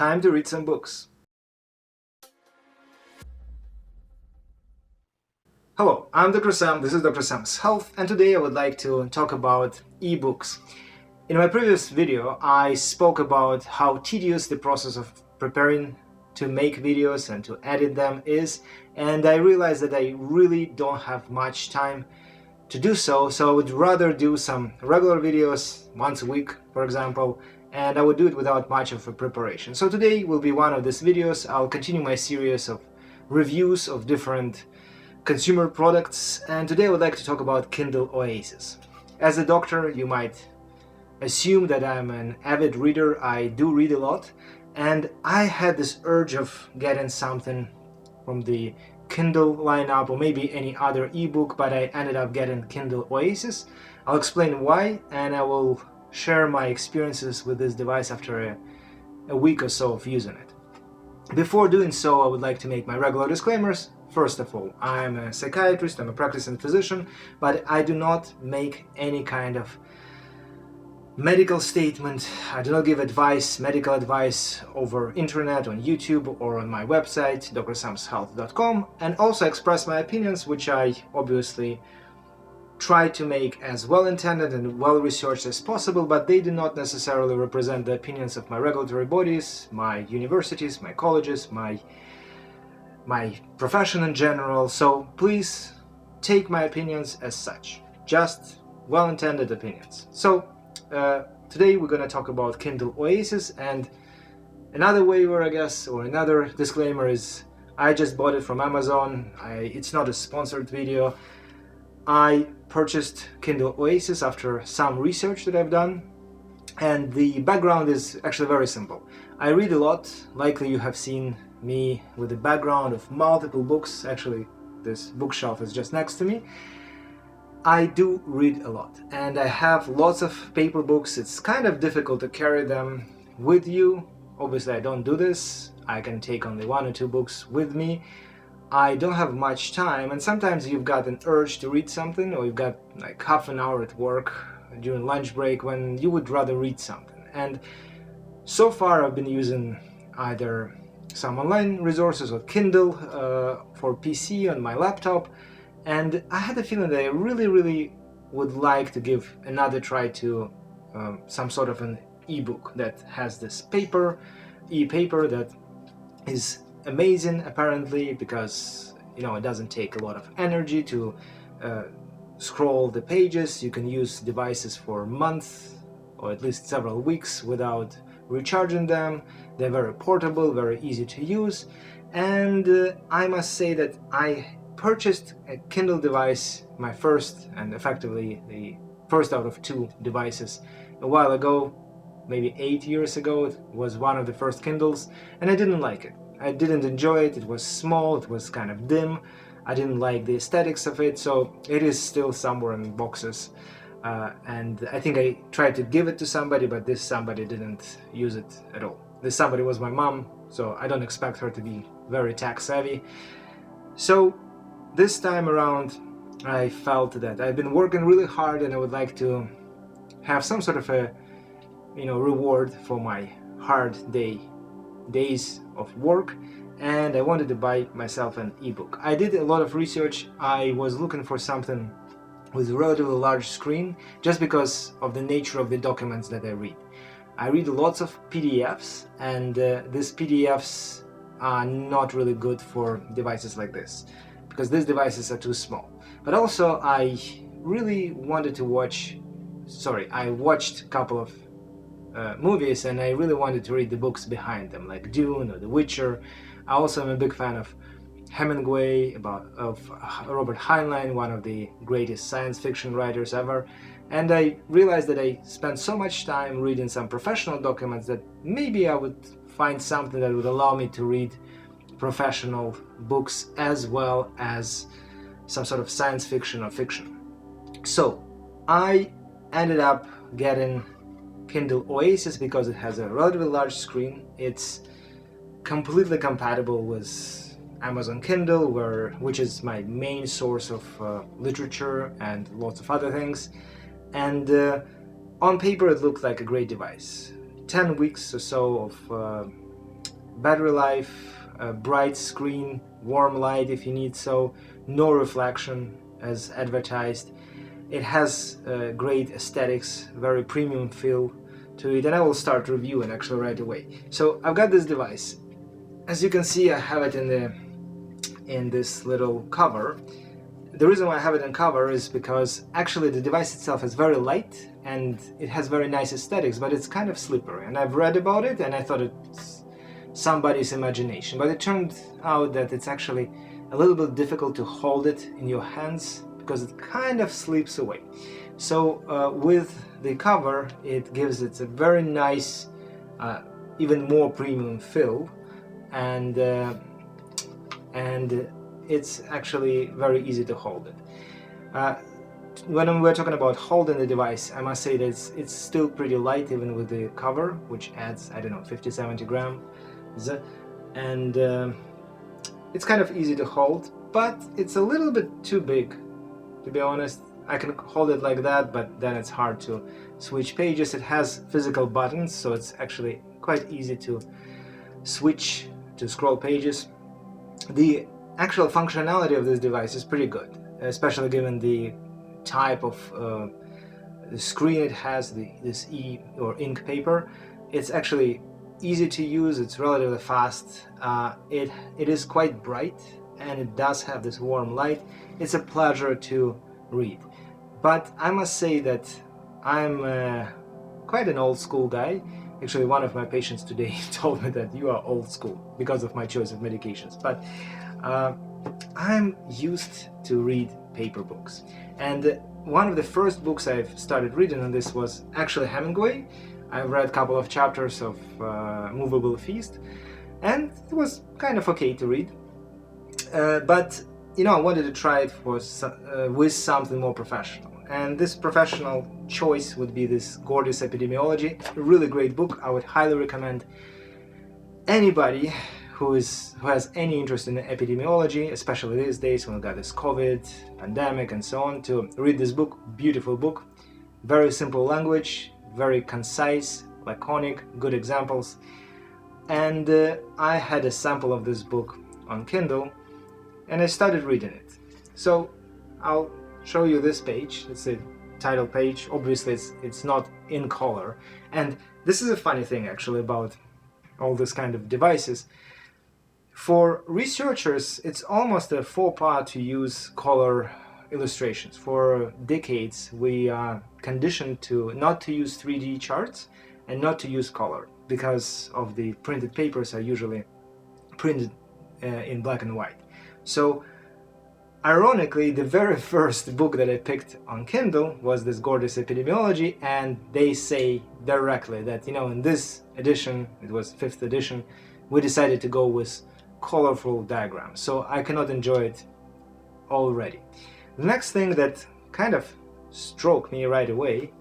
Time to read some books. Hello, I'm Dr. Sam, this is Dr. Sam's Health, and today I would like to talk about ebooks. In my previous video, I spoke about how tedious the process of preparing to make videos and to edit them is, and I realized that I really don't have much time to do so I would rather do some regular videos once a week, for example, and I would do it without much of a preparation. So today will be one of these videos. I'll continue my series of reviews of different consumer products, and today I would like to talk about Kindle Oasis. As a doctor, you might assume that I'm an avid reader. I do read a lot, and I had this urge of getting something from the Kindle lineup or maybe any other ebook, but I ended up getting Kindle Oasis. I'll explain why, and I will share my experiences with this device after a week or so of using it. Before doing so, I would like to make my regular disclaimers. First of all, I'm a psychiatrist, I'm a practicing physician, but I do not make any kind of medical statement. I do not give medical advice over internet, on YouTube, or on my website, drsamshealth.com, and also express my opinions, which I obviously try to make as well-intended and well-researched as possible, but they do not necessarily represent the opinions of my regulatory bodies, my universities, my colleges, my profession in general. So please take my opinions as such, just well-intended opinions. So today we're going to talk about Kindle Oasis, and another waiver, I guess, or another disclaimer is I just bought it from Amazon. It's not a sponsored video. I purchased Kindle Oasis after some research that I've done, and the background is actually very simple. I read a lot. Likely you have seen me with a background of multiple books. Actually, this bookshelf is just next to me. I do read a lot, and I have lots of paper books. It's kind of difficult to carry them with you. Obviously, I don't do this. I can take only one or two books with me. I don't have much time, and sometimes you've got an urge to read something, or you've got like half an hour at work during lunch break when you would rather read something. And so far I've been using either some online resources or Kindle for PC on my laptop, and I had a feeling that I really would like to give another try to some sort of an ebook that has this e-paper that is amazing apparently, because it doesn't take a lot of energy to scroll the pages. You can use devices for months or at least several weeks without recharging them. They're very portable, very easy to use, and I must say that I purchased a Kindle device, my first, and effectively the first out of two devices, a while ago. Maybe 8 years ago. It was one of the first Kindles, and I didn't like it. I didn't enjoy it. It was small, it was kind of dim. I didn't like the aesthetics of it, so it is still somewhere in boxes. And I think I tried to give it to somebody, but this somebody didn't use it at all. This somebody was my mom, so I don't expect her to be very tech savvy. So this time around, I felt that I've been working really hard, and I would like to have some sort of a reward for my hard days of work, and I wanted to buy myself an ebook. I did a lot of research. I was looking for something with a relatively large screen just because of the nature of the documents that I read. I read lots of PDFs, and these PDFs are not really good for devices like this because these devices are too small. But also I really wanted to I watched a couple of movies, and I really wanted to read the books behind them, like Dune or The Witcher. I also am a big fan of Hemingway, of Robert Heinlein, one of the greatest science fiction writers ever. And I realized that I spent so much time reading some professional documents that maybe I would find something that would allow me to read professional books as well as some sort of science fiction or fiction. So I ended up getting Kindle Oasis because it has a relatively large screen. It's completely compatible with Amazon Kindle, which is my main source of literature and lots of other things. And on paper it looked like a great device. 10 weeks or so of battery life, a bright screen, warm light if you need so, no reflection as advertised. It has great aesthetics, very premium feel to it, and I will start reviewing actually right away. So I've got this device. As you can see, I have it in this little cover. The reason why I have it in cover is because actually the device itself is very light and it has very nice aesthetics, but it's kind of slippery. And I've read about it and I thought it's somebody's imagination, but it turned out that it's actually a little bit difficult to hold it in your hands because it kind of slips away. So with the cover, it gives it a very nice, even more premium feel, and it's actually very easy to hold it. When we're talking about holding the device, I must say that it's still pretty light even with the cover, which adds, I don't know, 50-70 grams, and it's kind of easy to hold, but it's a little bit too big, to be honest. I can hold it like that, but then it's hard to switch pages. It has physical buttons, so it's actually quite easy to switch to scroll pages. The actual functionality of this device is pretty good, especially given the type of the screen it has, this or ink paper. It's actually easy to use, it's relatively fast, it is quite bright, and it does have this warm light. It's a pleasure to read. But I must say that I'm quite an old school guy. Actually, one of my patients today told me that you are old school because of my choice of medications. But I'm used to read paper books. And one of the first books I've started reading on this was actually Hemingway. I've read a couple of chapters of Movable Feast, and it was kind of okay to read. But you know, I wanted to try it with something more professional. And this professional choice would be this Gordy's Epidemiology, a really great book. I would highly recommend anybody who has any interest in epidemiology, especially these days when we got this COVID pandemic and so on, to read this book. Beautiful book, very simple language, very concise, laconic, good examples. And I had a sample of this book on Kindle, and I started reading it. So I'll show you this page. It's a title page. Obviously it's not in color, and this is a funny thing actually about all this kind of devices. For researchers, it's almost a faux pas to use color illustrations. For decades we are conditioned to not to use 3D charts and not to use color because of the printed papers are usually printed in black and white. So ironically, the very first book that I picked on Kindle was this Gordy's Epidemiology, and they say directly that, you know, in this edition, it was 5th edition, we decided to go with colorful diagrams, so I cannot enjoy it already. The next thing that kind of struck me right away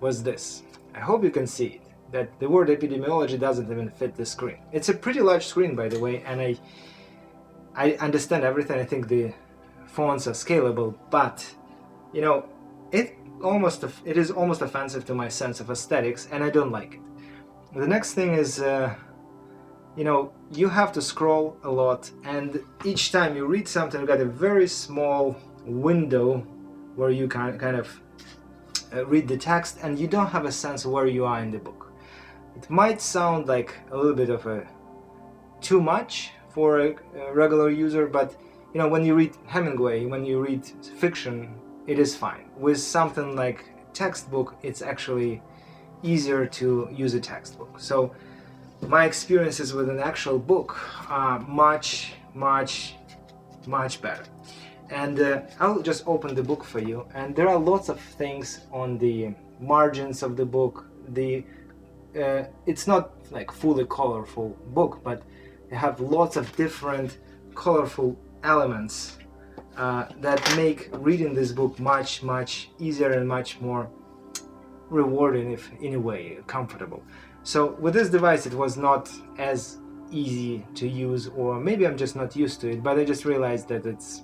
was this. I hope you can see it, that the word epidemiology doesn't even fit the screen. It's a pretty large screen, by the way, and I understand everything. I think the fonts are scalable, but you know, it is almost offensive to my sense of aesthetics, and I don't like it. The next thing is you know, you have to scroll a lot, and each time you read something, you got a very small window where you can kind of read the text, and you don't have a sense of where you are in the book. It might sound like a little bit of a too much for a regular user, but you know, when you read Hemingway, when you read fiction, it is fine. With something like textbook, it's actually easier to use a textbook. So my experiences with an actual book are much better. And I'll just open the book for you, and there are lots of things on the margins of the book. It's not like fully colorful book, but they have lots of different colorful elements that make reading this book much easier and much more rewarding, if in a way comfortable. So with this device it was not as easy to use, or maybe I'm just not used to it, but I just realized that it's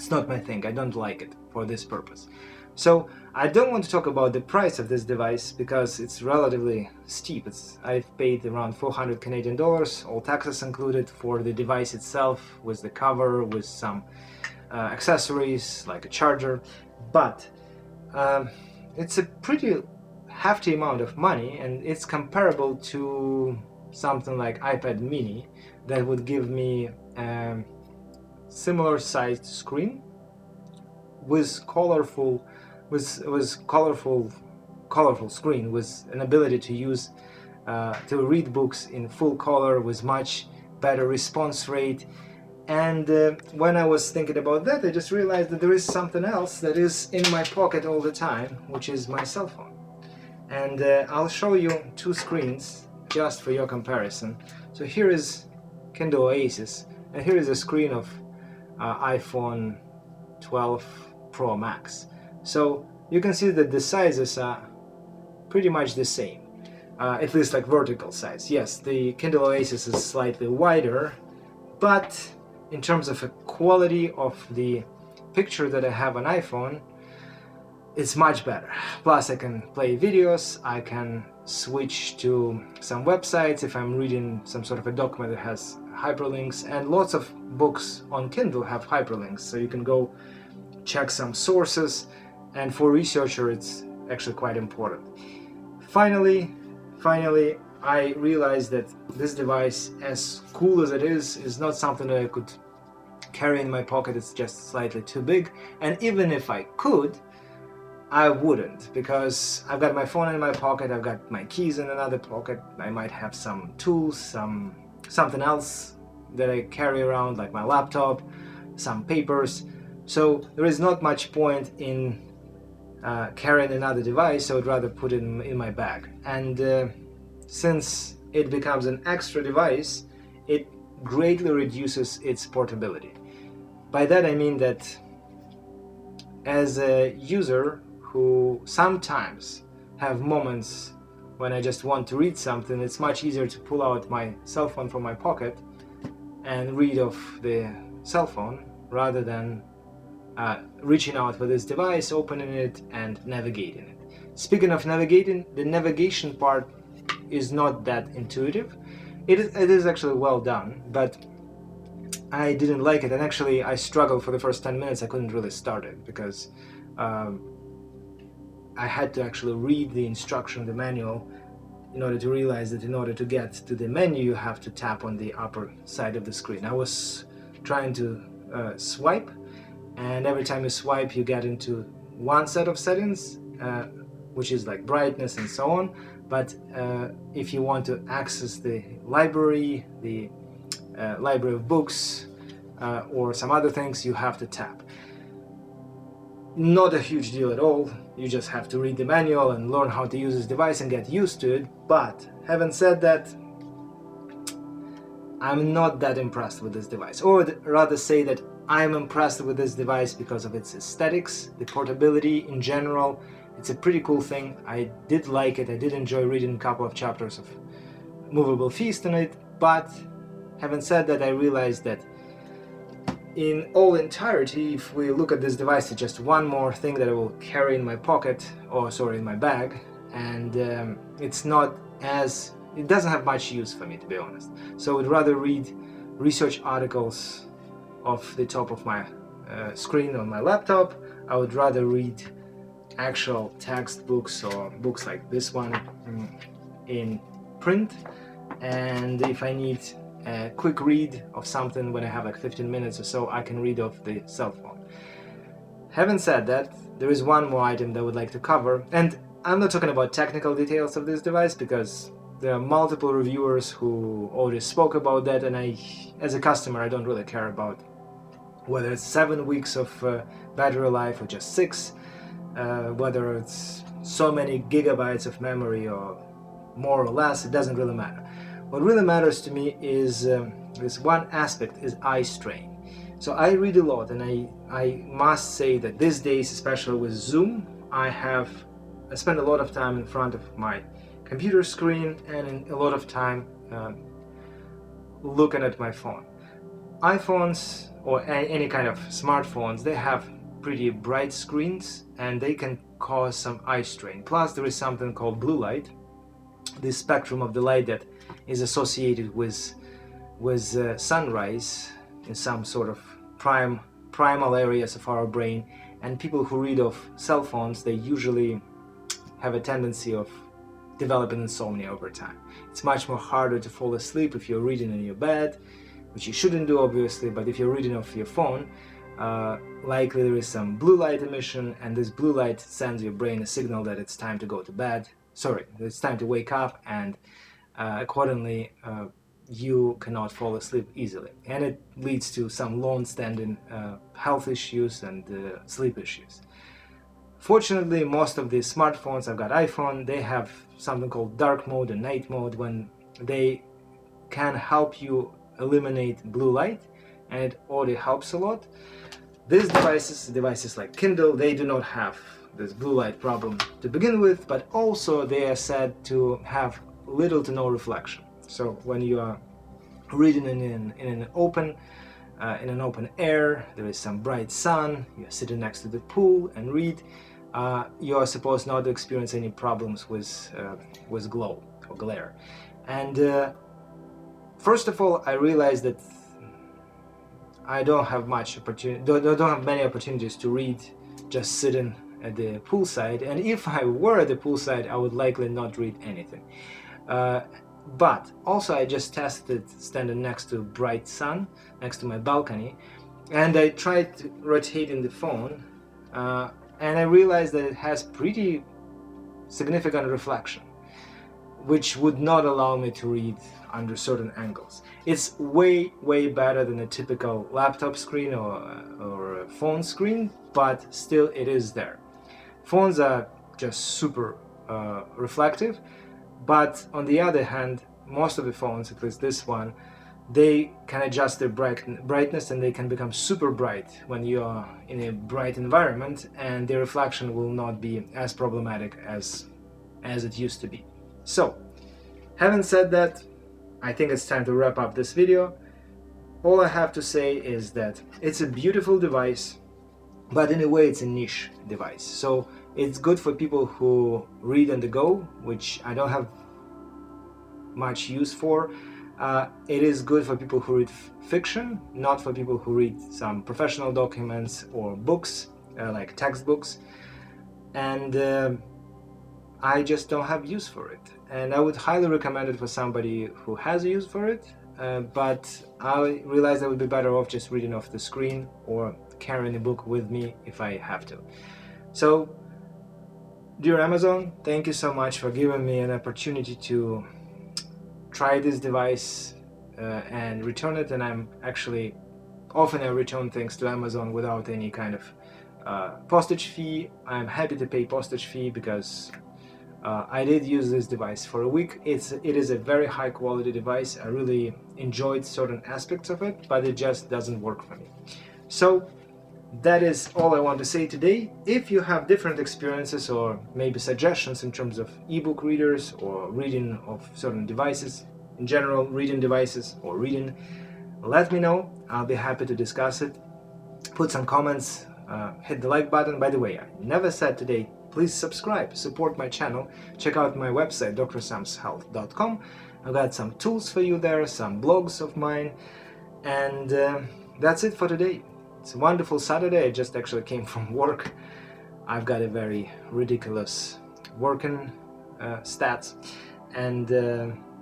not my thing. I don't like it for this purpose. So I don't want to talk about the price of this device because it's relatively steep. I've paid around 400 Canadian dollars, all taxes included, for the device itself, with the cover, with some accessories like a charger. But it's a pretty hefty amount of money, and it's comparable to something like iPad mini that would give me a similar sized screen with colorful screen, with an ability to use to read books in full color with much better response rate. And when I was thinking about that, I just realized that there is something else that is in my pocket all the time, which is my cell phone. And I'll show you two screens just for your comparison. So here is Kindle Oasis, and here is a screen of iPhone 12 Pro Max. So you can see that the sizes are pretty much the same, at least like vertical size. Yes, the Kindle Oasis is slightly wider, but in terms of the quality of the picture that I have on iPhone, it's much better. Plus I can play videos, I can switch to some websites if I'm reading some sort of a document that has hyperlinks, and lots of books on Kindle have hyperlinks, so you can go check some sources, and for a researcher it's actually quite important. Finally, I realized that this device, as cool as it is not something that I could carry in my pocket. It's just slightly too big, and even if I could, I wouldn't, because I've got my phone in my pocket, I've got my keys in another pocket, I might have some tools, something else that I carry around, like my laptop, some papers. So there is not much point in carrying another device, so I'd rather put it in my bag. And since it becomes an extra device, it greatly reduces its portability. By that I mean that as a user who sometimes have moments when I just want to read something, it's much easier to pull out my cell phone from my pocket and read off the cell phone rather than reaching out for this device, opening it and navigating it. Speaking of navigating, the navigation part is not that intuitive. It is actually well done, but I didn't like it, and actually I struggled for the first 10 minutes. I couldn't really start it because I had to actually read the instruction, the manual, in order to realize that in order to get to the menu you have to tap on the upper side of the screen. I was trying to swipe, and every time you swipe you get into one set of settings, which is like brightness and so on, but if you want to access the library of books or some other things, you have to tap. Not a huge deal at all, you just have to read the manual and learn how to use this device and get used to it. But having said that, I'm not that impressed with this device, or rather say that I'm impressed with this device because of its aesthetics, the portability in general. It's a pretty cool thing. I did like it, I did enjoy reading a couple of chapters of Movable Feast on it, but having said that, I realized that in all entirety, if we look at this device, it's just one more thing that I will carry in my pocket, or sorry, in my bag, and it doesn't have much use for me, to be honest. So I would rather read research articles off the top of my screen on my laptop. I would rather read actual textbooks or books like this one in print, and if I need a quick read of something when I have like 15 minutes or so, I can read off the cell phone. Having said that, there is one more item that I would like to cover, and I'm not talking about technical details of this device because there are multiple reviewers who already spoke about that, and I, as a customer, I don't really care about whether it's 7 weeks of battery life or just 6, whether it's so many gigabytes of memory or more or less, it doesn't really matter. What really matters to me is this one aspect, is eye strain. So I read a lot, and I must say that these days, especially with Zoom, I spend a lot of time in front of my computer screen and a lot of time looking at my phone. iPhones or any kind of smartphones, they have pretty bright screens, and they can cause some eye strain. Plus there is something called blue light, the spectrum of the light that is associated with sunrise in some sort of primal areas of our brain. And people who read off cell phones, they usually have a tendency of developing insomnia over time. It's much more harder to fall asleep if you're reading in your bed, which you shouldn't do obviously, but if you're reading off your phone, likely there is some blue light emission, and this blue light sends your brain a signal that it's time to go to bed. Sorry, it's time to wake up, and accordingly you cannot fall asleep easily, and it leads to some long-standing health issues and sleep issues. Fortunately, most of the smartphones, I've got iPhone, they have something called dark mode and night mode, when they can help you eliminate blue light, and it already helps a lot. These devices like Kindle, they do not have this blue light problem to begin with, but also they are said to have little to no reflection. So when you are reading in an open air, there is some bright sun, you're sitting next to the pool and read, you are supposed not to experience any problems with glow or glare. And first of all, I realized that I don't have many opportunities to read just sitting at the poolside, and if I were at the poolside, I would likely not read anything. But also I just tested standing next to bright sun, next to my balcony, and I tried rotating the phone, and I realized that it has pretty significant reflection, which would not allow me to read under certain angles. It's way better than a typical laptop screen or a phone screen, but still it is there. Phones are just super reflective, but on the other hand, most of the phones, at least this one, they can adjust their brightness, and they can become super bright when you are in a bright environment, and the reflection will not be as problematic as it used to be. So, having said that, I think it's time to wrap up this video. All I have to say is that it's a beautiful device, but in a way it's a niche device. So it's good for people who read on the go, which I don't have much use for. It is good for people who read fiction, not for people who read some professional documents or books, like textbooks. And I just don't have use for it. And I would highly recommend it for somebody who has a use for it, but I realized I would be better off just reading off the screen or carrying a book with me if I have to. So, dear Amazon, thank you so much for giving me an opportunity to try this device and return it. And I'm actually, often I return things to Amazon without any kind of postage fee. I'm happy to pay postage fee because I did use this device for a week. It is a very high quality device. I really enjoyed certain aspects of it, but it just doesn't work for me. So that is all I want to say today. If you have different experiences or maybe suggestions in terms of ebook readers or reading of certain devices, in general, reading devices or reading, let me know. I'll be happy to discuss it. Put some comments, hit the like button. By the way, I never said today, please subscribe, support my channel. Check out my website, drsamshealth.com. I've got some tools for you there, some blogs of mine, and that's it for today. It's a wonderful Saturday. I just actually came from work. I've got a very ridiculous working stats, and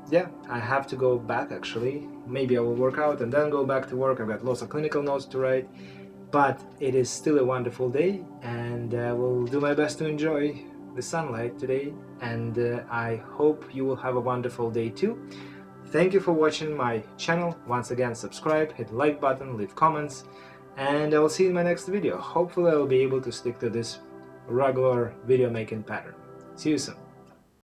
yeah, I have to go back actually. Maybe I will work out and then go back to work. I've got lots of clinical notes to write, but it is still a wonderful day, and I will do my best to enjoy the sunlight today, and I hope you will have a wonderful day too. Thank you for watching my channel. Once again, subscribe, hit the like button, leave comments, and I will see you in my next video. Hopefully I will be able to stick to this regular video making pattern. See you soon.